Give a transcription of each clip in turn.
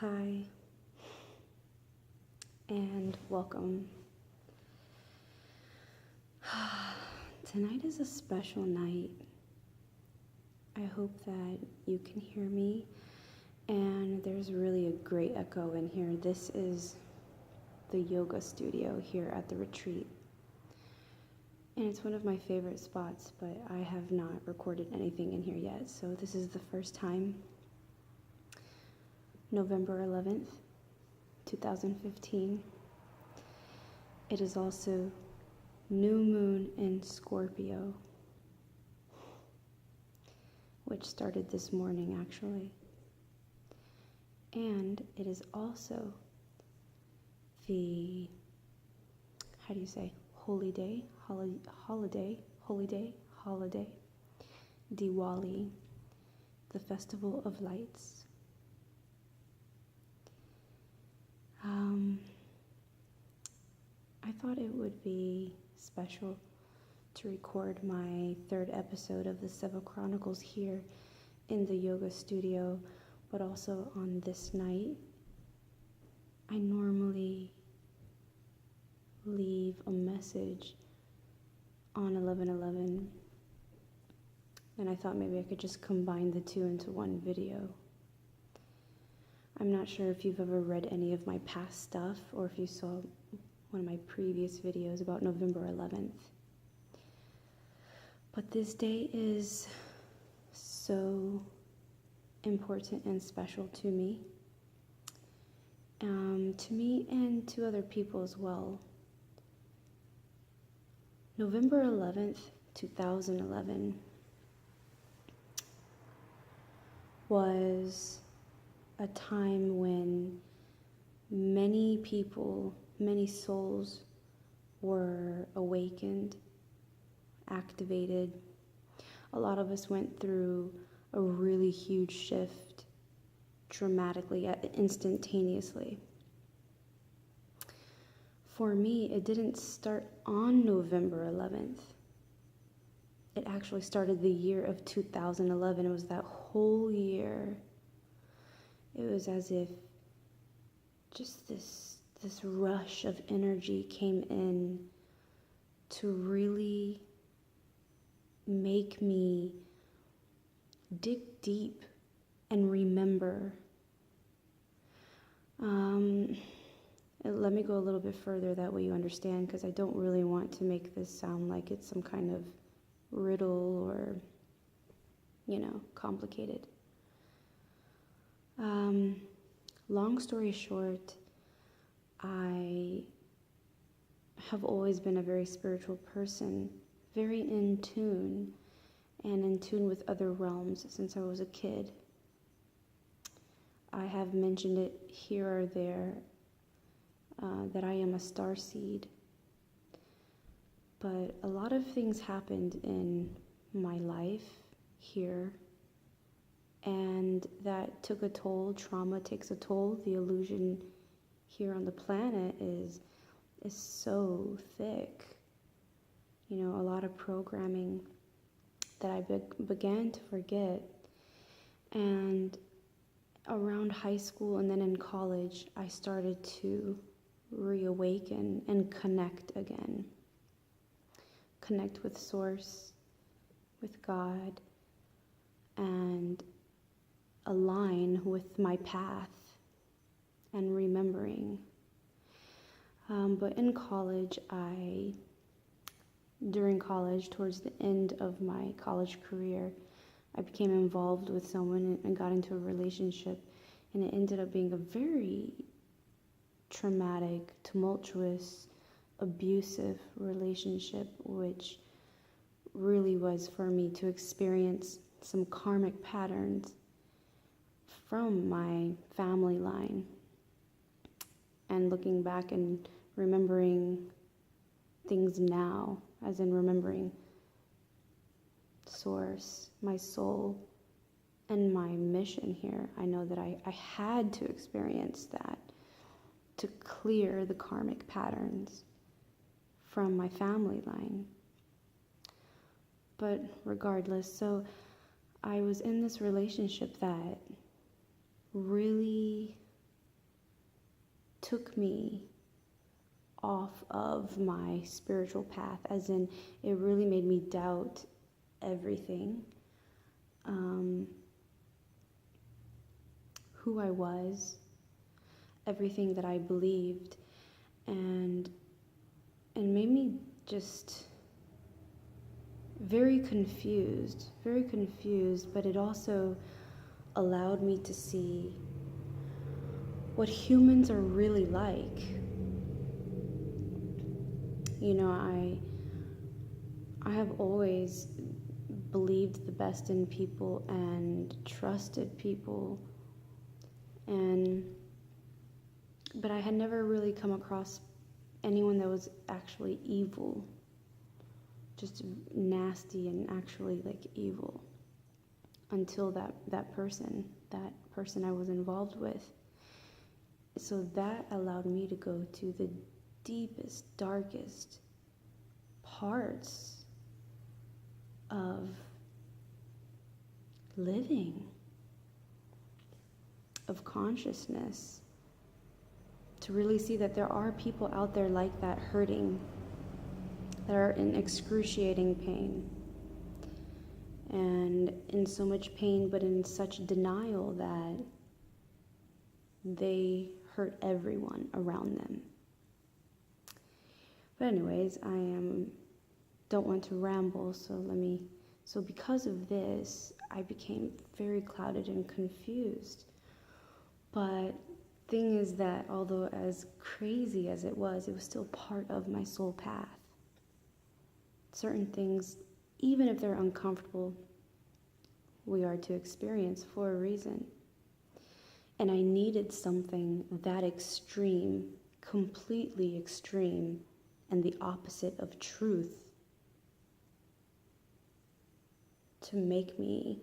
Hi, and welcome. Tonight is a special night. I hope that you can hear me, and there's really a great echo in here. This is the yoga studio here at the retreat, and it's one of my favorite spots, but I have not recorded anything in here yet, so this is the first time. November 11th, 2015. It is also new moon in Scorpio, which started this morning actually. And it is also the, holiday, Diwali, the festival of lights. I thought it would be special to record my third episode of the Seva Chronicles here in the yoga studio, but also on this night. I normally leave a message on 11/11, and I thought maybe I could just combine the two into one video. I'm not sure if you've ever read any of my past stuff or if you saw one of my previous videos about November 11th. But this day is so important and special to me and to other people as well. November 11th, 2011 was a time when many people, many souls were awakened, activated. A lot of us went through a really huge shift dramatically, instantaneously. For me, it didn't start on November 11th. It actually started the year of 2011. It was that whole year. It was as if just this rush of energy came in to really make me dig deep and remember. Let me go a little bit further, that way you understand, because I don't really want to make this sound like it's some kind of riddle or, complicated. Long story short, I have always been a very spiritual person, very in tune, and in tune with other realms since I was a kid. I have mentioned it here or there that I am a starseed, but a lot of things happened in my life here, and that took a toll. Trauma takes a toll. The illusion here on the planet is so thick. A lot of programming that I began to forget. And around high school and then in college, I started to reawaken and connect again. Connect with Source, with God, and align with my path and remembering. But in college, during college, towards the end of my college career, I became involved with someone and got into a relationship, and it ended up being a very traumatic, tumultuous, abusive relationship, which really was for me to experience some karmic patterns from my family line. And looking back and remembering things now, as in remembering Source, my soul, and my mission here, I know that I had to experience that to clear the karmic patterns from my family line. But regardless, so I was in this relationship that really took me off of my spiritual path, as in it really made me doubt everything, who I was, everything that I believed, and made me just very confused, but it also allowed me to see what humans are really like. You know, I have always believed the best in people and trusted people, but I had never really come across anyone that was actually evil, just nasty and actually like evil, until that person I was involved with. So that allowed me to go to the deepest, darkest parts of living, of consciousness, to really see that there are people out there like that, hurting, that are in excruciating pain, and in so much pain, but in such denial that they hurt everyone around them. But anyways, don't want to ramble, so because of this, I became very clouded and confused. But thing is that although as crazy as it was still part of my soul path. Certain things, even if they're uncomfortable, we are to experience for a reason. And I needed something that extreme, completely extreme, and the opposite of truth to make me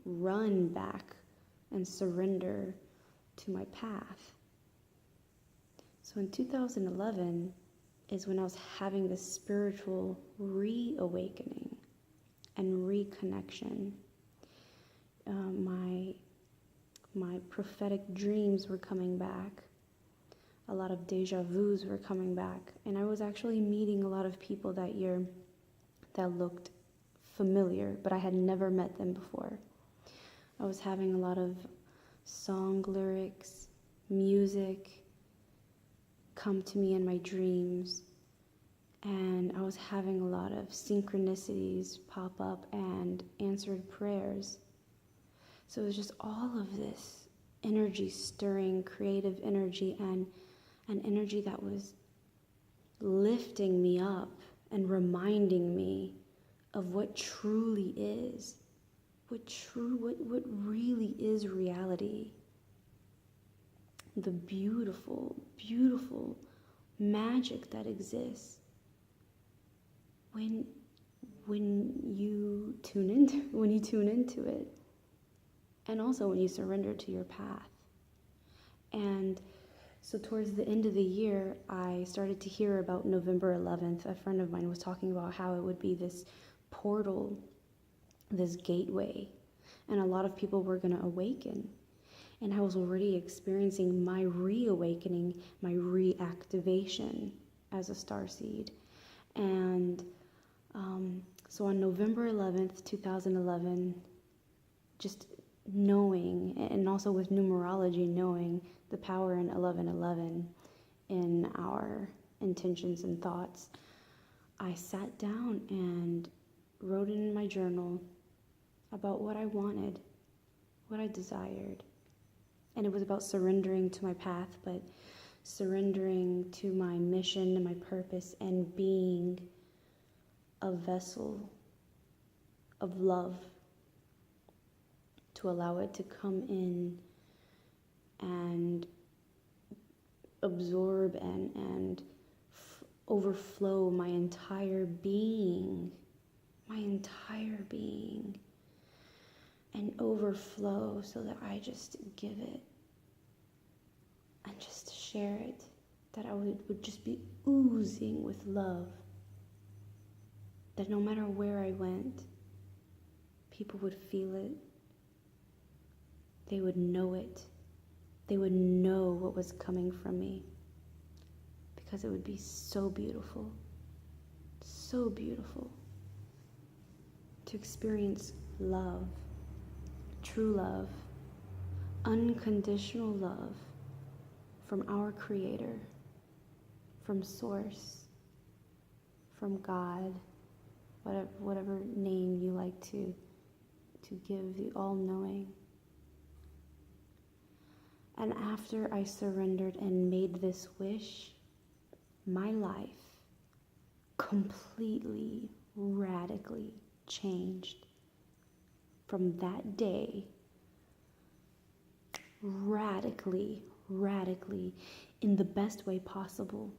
run back and surrender to my path. So in 2011 is when I was having this spiritual reawakening and reconnection. My prophetic dreams were coming back. A lot of deja vus were coming back. And I was actually meeting a lot of people that year that looked familiar, but I had never met them before. I was having a lot of song lyrics, music come to me in my dreams, and I was having a lot of synchronicities pop up and answered prayers. So it was just all of this energy stirring, creative energy, and an energy that was lifting me up and reminding me of what truly is, what really is reality. The beautiful, beautiful magic that exists when you tune into it, and also when you surrender to your path. And so towards the end of the year, I started to hear about November 11th. A friend of mine was talking about how it would be this portal, this gateway, and a lot of people were going to awaken. And I was already experiencing my reawakening, my reactivation as a starseed. And so on November 11th, 2011, just knowing, and also with numerology, knowing the power in 1111 in our intentions and thoughts, I sat down and wrote in my journal about what I wanted, what I desired. And it was about surrendering to my path, but surrendering to my mission and my purpose, and being a vessel of love, to allow it to come in and absorb and overflow my entire being, and overflow, so that I just give it and just share it, that I would just be oozing with love, that no matter where I went, people would feel it, they would know it, they would know what was coming from me, because it would be so beautiful to experience love, true love, unconditional love from our Creator, from Source, from God, whatever name you like to give, the all-knowing. And after I surrendered and made this wish, my life completely, radically changed. From that day, radically, in the best way possible.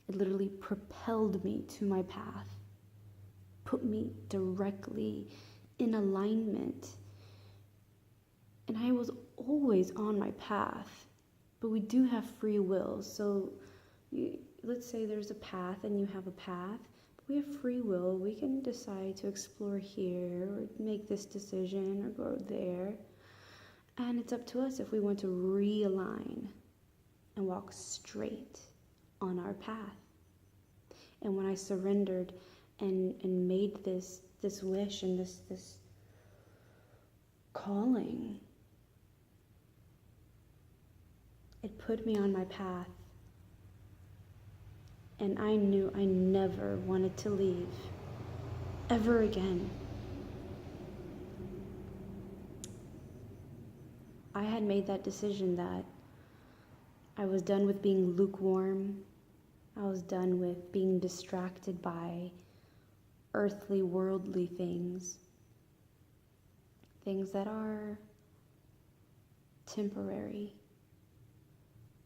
It literally propelled me to my path, put me directly in alignment. And I was always on my path, but we do have free will. So let's say there's a path and you have a path, but we have free will. We can decide to explore here or make this decision or go there. And it's up to us if we want to realign and walk straight on our path. And when I surrendered and made this wish and this calling, it put me on my path. And I knew I never wanted to leave ever again. I had made that decision that I was done with being lukewarm. I was done with being distracted by earthly, worldly things. Things that are temporary,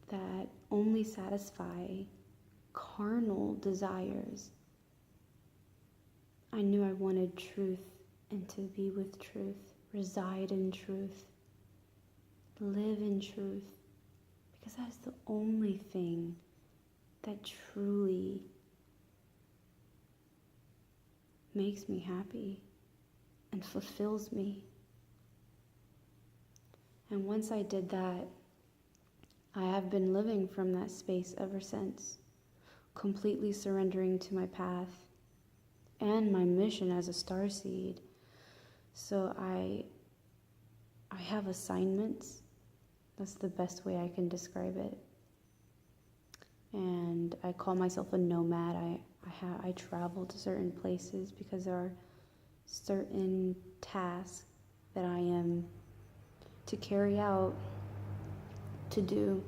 that only satisfy carnal desires. I knew I wanted truth and to be with truth, reside in truth, live in truth, because that is the only thing that truly makes me happy and fulfills me. And once I did that, I have been living from that space ever since, completely surrendering to my path and my mission as a starseed. So I have assignments. That's the best way I can describe it. And I call myself a nomad. I travel to certain places because there are certain tasks that I am to carry out, to do.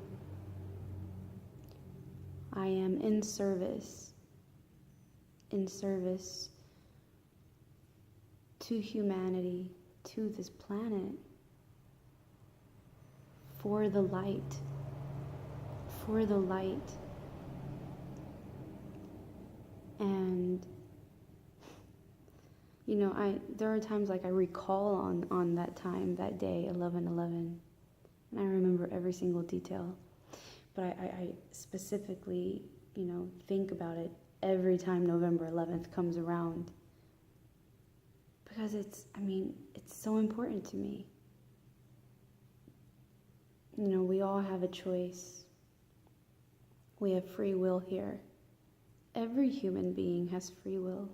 I am in service to humanity, to this planet, for the light. And there are times like I recall on that time, that day, 11/11, and I remember every single detail. But I specifically, think about it every time November 11th comes around, because it's so important to me. We all have a choice. We have free will here. Every human being has free will.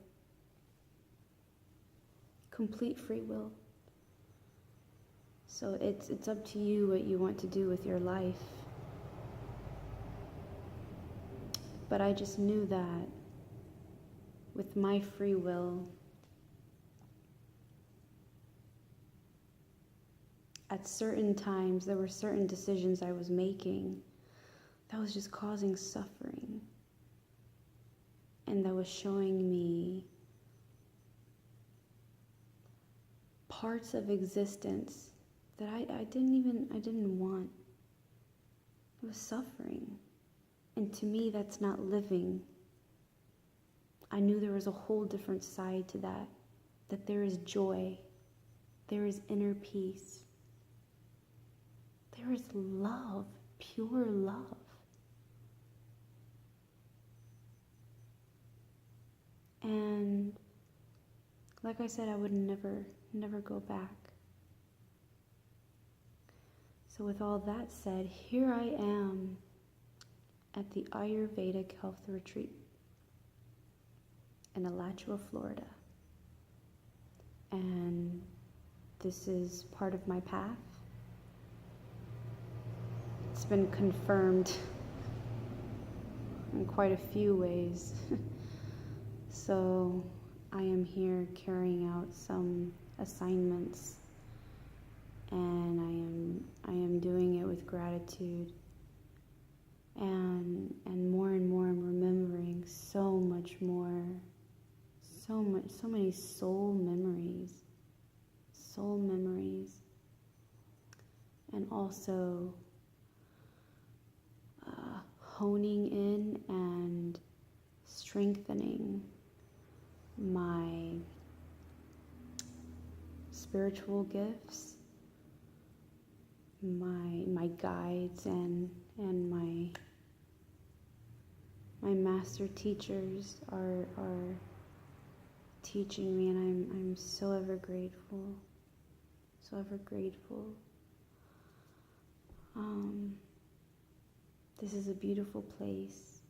Complete free will. So it's up to you what you want to do with your life. But I just knew that with my free will, at certain times there were certain decisions I was making that was just causing suffering. And that was showing me parts of existence that I didn't want. It was suffering. And to me, that's not living. I knew there was a whole different side to that there is joy, there is inner peace, there is love, pure love. And like I said, I would never go back. So with all that said, here I am at the Ayurvedic Health Retreat in Alachua, Florida. And this is part of my path. It's been confirmed in quite a few ways. So I am here carrying out some assignments, and I am doing it with gratitude, and more I'm remembering so much more, so many soul memories, and also honing in and strengthening my spiritual gifts, my guides, and my master teachers are teaching me, and I'm so ever grateful, so ever grateful. This is a beautiful place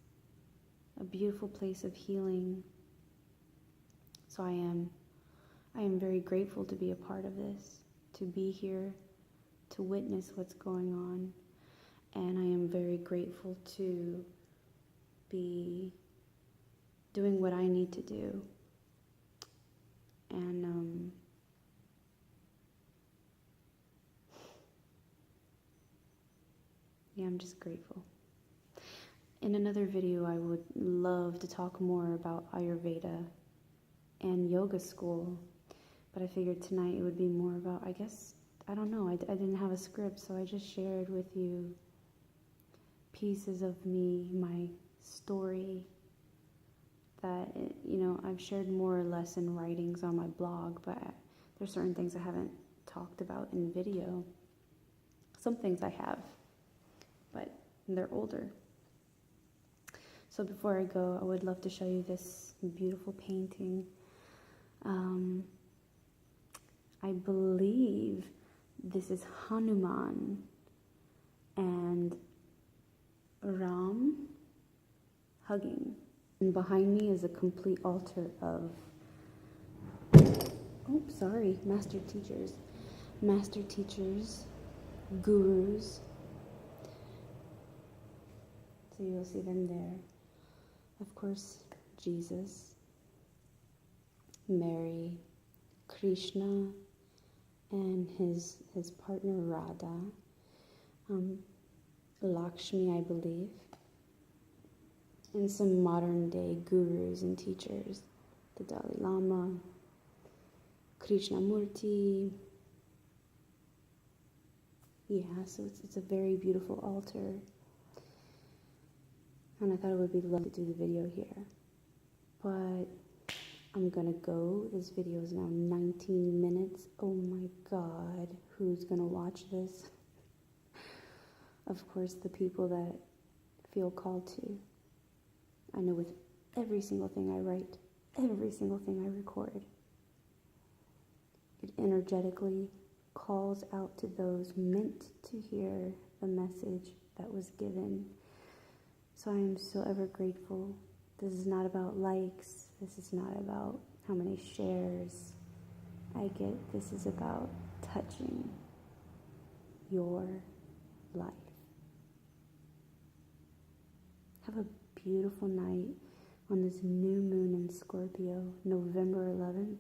of healing. So I am very grateful to be a part of this, to be here, to witness what's going on, and I am very grateful to be doing what I need to do. And yeah, I'm just grateful. In another video, I would love to talk more about Ayurveda and yoga school, but I figured tonight it would be more about, I guess, I don't know, I didn't have a script, so I just shared with you pieces of me, my story, that, I've shared more or less in writings on my blog, but there's certain things I haven't talked about in video. Some things I have, but they're older. So before I go, I would love to show you this beautiful painting. I believe this is Hanuman and Ram hugging. And behind me is a complete altar of, master teachers, gurus. So you'll see them there. Of course, Jesus, Mary, Krishna, and his partner Radha, Lakshmi, I believe, and some modern day gurus and teachers, the Dalai Lama, Krishnamurti. Yeah, so it's a very beautiful altar. And I thought it would be lovely to do the video here. But I'm gonna go. This video is now 19 minutes. Oh my God, who's gonna watch this? Of course, the people that feel called to. I know with every single thing I write, every single thing I record, it energetically calls out to those meant to hear the message that was given. So I am so ever grateful. This is not about likes. This is not about how many shares I get. This is about touching your life. Have a beautiful night on this new moon in Scorpio, November 11th.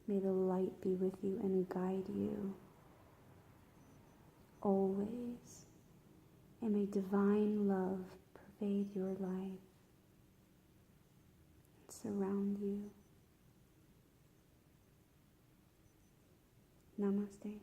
May the light be with you and guide you always. And may divine love pervade your life and surround you. Namaste.